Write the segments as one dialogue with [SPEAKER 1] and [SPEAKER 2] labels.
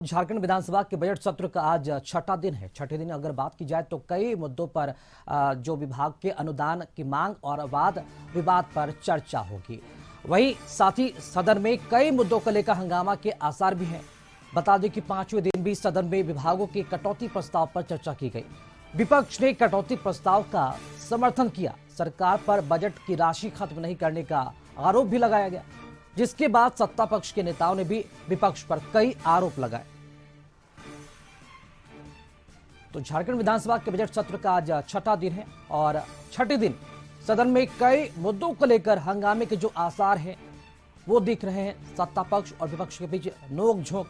[SPEAKER 1] झारखंड विधानसभा के बजट सत्र का आज छठा दिन है। छठे दिन अगर बात की जाए तो कई मुद्दों पर जो विभाग के अनुदान की मांग और वाद विवाद पर चर्चा होगी। वहीं साथ ही सदन में कई मुद्दों को लेकर हंगामा के आसार भी हैं। बता दें कि पांचवें दिन भी सदन में विभागों के कटौती प्रस्ताव पर चर्चा की गई। विपक्ष ने कटौती प्रस्ताव का समर्थन किया। सरकार पर बजट की राशि खत्म नहीं करने का आरोप भी लगाया गया, जिसके बाद सत्ता पक्ष के नेताओं ने भी विपक्ष पर कई आरोप लगाए। तो झारखंड विधानसभा के बजट सत्र का आज छठा दिन है और छठे दिन सदन में कई मुद्दों को लेकर हंगामे के जो आसार हैं वो दिख रहे हैं। सत्ता पक्ष और विपक्ष के बीच नोक-झोंक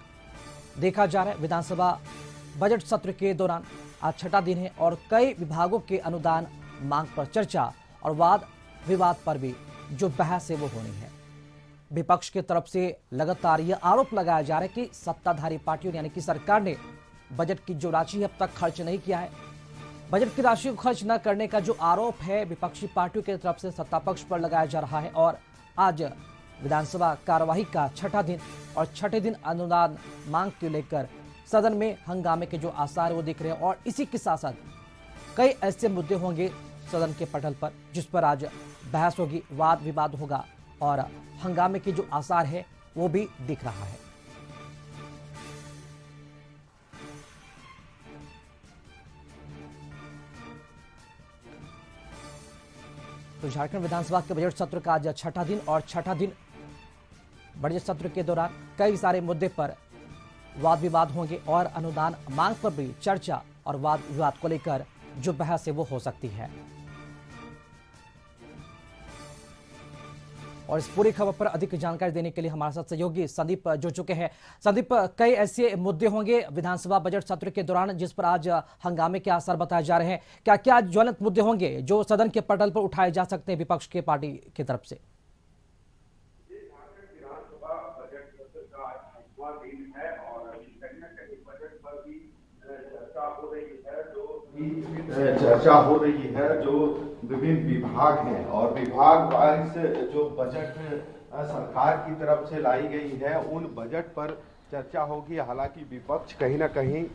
[SPEAKER 1] देखा जा रहा है। विधानसभा बजट सत्र के दौरान आज छठा दिन है और कई विभागों के अनुदान मांग पर चर्चा और वाद विवाद पर भी जो बहस है वो होनी है। विपक्ष की तरफ से लगातार यह आरोप लगाया जा रहा है कि सत्ताधारी पार्टियों यानी कि सरकार ने बजट की जो राशि अब तक खर्च नहीं किया है। बजट की राशि को खर्च न करने का जो आरोप है विपक्षी पार्टियों की तरफ से सत्ता पक्ष पर लगाया जा रहा है। और आज विधानसभा कार्यवाही का छठा दिन और छठे दिन अनुदान मांग को लेकर सदन में हंगामे के जो आसार वो दिख रहे हैं। और इसी के साथ साथ कई ऐसे मुद्दे होंगे सदन के पटल पर जिस पर आज बहस होगी, वाद विवाद होगा और हंगामे के जो आसार है वो भी दिख रहा है। तो झारखंड विधानसभा के बजट सत्र का आज छठा दिन और छठा दिन बजट सत्र के दौरान कई सारे मुद्दे पर वाद विवाद होंगे और अनुदान मांग पर भी चर्चा और वाद विवाद को लेकर जो बहस है वो हो सकती है। और इस पूरी खबर पर अधिक जानकारी देने के लिए हमारे साथ सहयोगी संदीप जुड़ चुके हैं। संदीप, कई ऐसे मुद्दे होंगे विधानसभा बजट सत्र के दौरान जिस पर आज हंगामे के आसार बताए जा रहे हैं। क्या क्या ज्वलंत मुद्दे होंगे जो सदन के पटल पर उठाए जा सकते हैं विपक्ष के पार्टी की तरफ से?
[SPEAKER 2] चर्चा हो रही है जो विभिन्न विभाग हैं और विभाग वाइज जो बजट सरकार की तरफ से लाई गई है उन बजट पर चर्चा होगी। हालांकि विपक्ष कहीं ना कहीं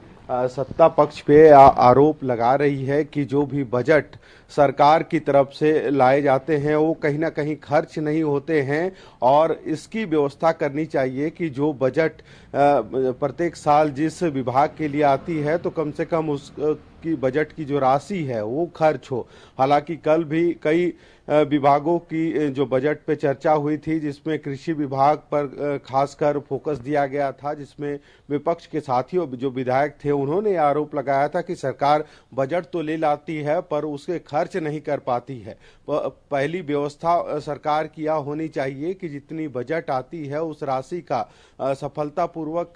[SPEAKER 2] सत्ता पक्ष पे आरोप लगा रही है कि जो भी बजट सरकार की तरफ से लाए जाते हैं वो कहीं ना कहीं खर्च नहीं होते हैं और इसकी व्यवस्था करनी चाहिए कि जो बजट प्रत्येक साल जिस विभाग के लिए आती है तो कम से कम उस की बजट की जो राशि है वो खर्च हो। हालांकि कल भी कई विभागों की जो बजट पे चर्चा हुई थी जिसमें कृषि विभाग पर खासकर फोकस दिया गया था, जिसमें विपक्ष के साथियों जो विधायक थे उन्होंने आरोप लगाया था कि सरकार बजट तो ले लाती है पर उसके खर्च नहीं कर पाती है। पहली व्यवस्था सरकार की यह होनी चाहिए कि जितनी बजट आती है उस राशि का सफलतापूर्वक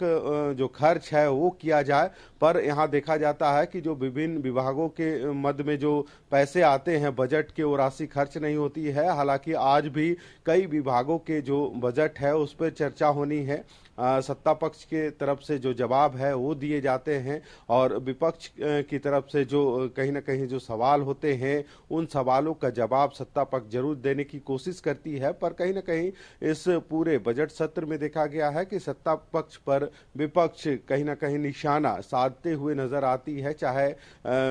[SPEAKER 2] जो खर्च है वो किया जाए। पर यहाँ देखा जाता है कि जो विभिन्न विभागों के मद में जो पैसे आते हैं बजट के वो राशि खर्च नहीं होती है। हालांकि आज भी कई विभागों के जो बजट है उस पर चर्चा होनी है। सत्ता पक्ष के तरफ से जो जवाब है वो दिए जाते हैं और विपक्ष की तरफ से जो कहीं ना कहीं जो सवाल होते हैं उन सवालों का जवाब सत्ता पक्ष जरूर देने की कोशिश करती है। पर कहीं ना कहीं इस पूरे बजट सत्र में देखा गया है कि सत्ता पक्ष पर विपक्ष कहीं ना कहीं निशाना साधते हुए नजर आती है। चाहे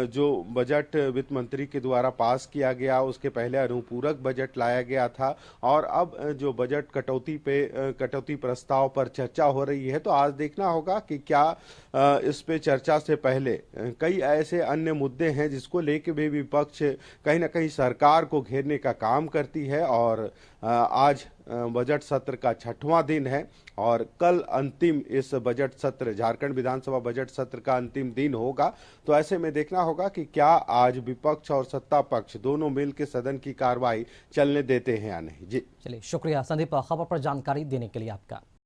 [SPEAKER 2] जो बजट वित्त मंत्री के द्वारा पास किया गया उसके पहले अनुपूरक बजट लाया गया था और अब जो बजट कटौती प्रस्ताव पर चर्चा हो रही है। तो आज देखना होगा कि क्या इस पे चर्चा से पहले कई ऐसे अन्य मुद्दे हैं जिसको लेके भी विपक्ष कहीं ना कहीं सरकार को घेरने का काम करती है। और आज बजट सत्र का छठवां दिन है और कल अंतिम इस बजट सत्र झारखंड विधानसभा बजट सत्र का अंतिम दिन होगा। तो ऐसे में देखना होगा कि क्या आज विपक्ष और सत्ता पक्ष दोनों मिलकर सदन की कार्रवाई चलने देते हैं या नहीं। जी
[SPEAKER 1] चलिए, शुक्रिया संदीप खबर पर जानकारी देने के लिए आपका।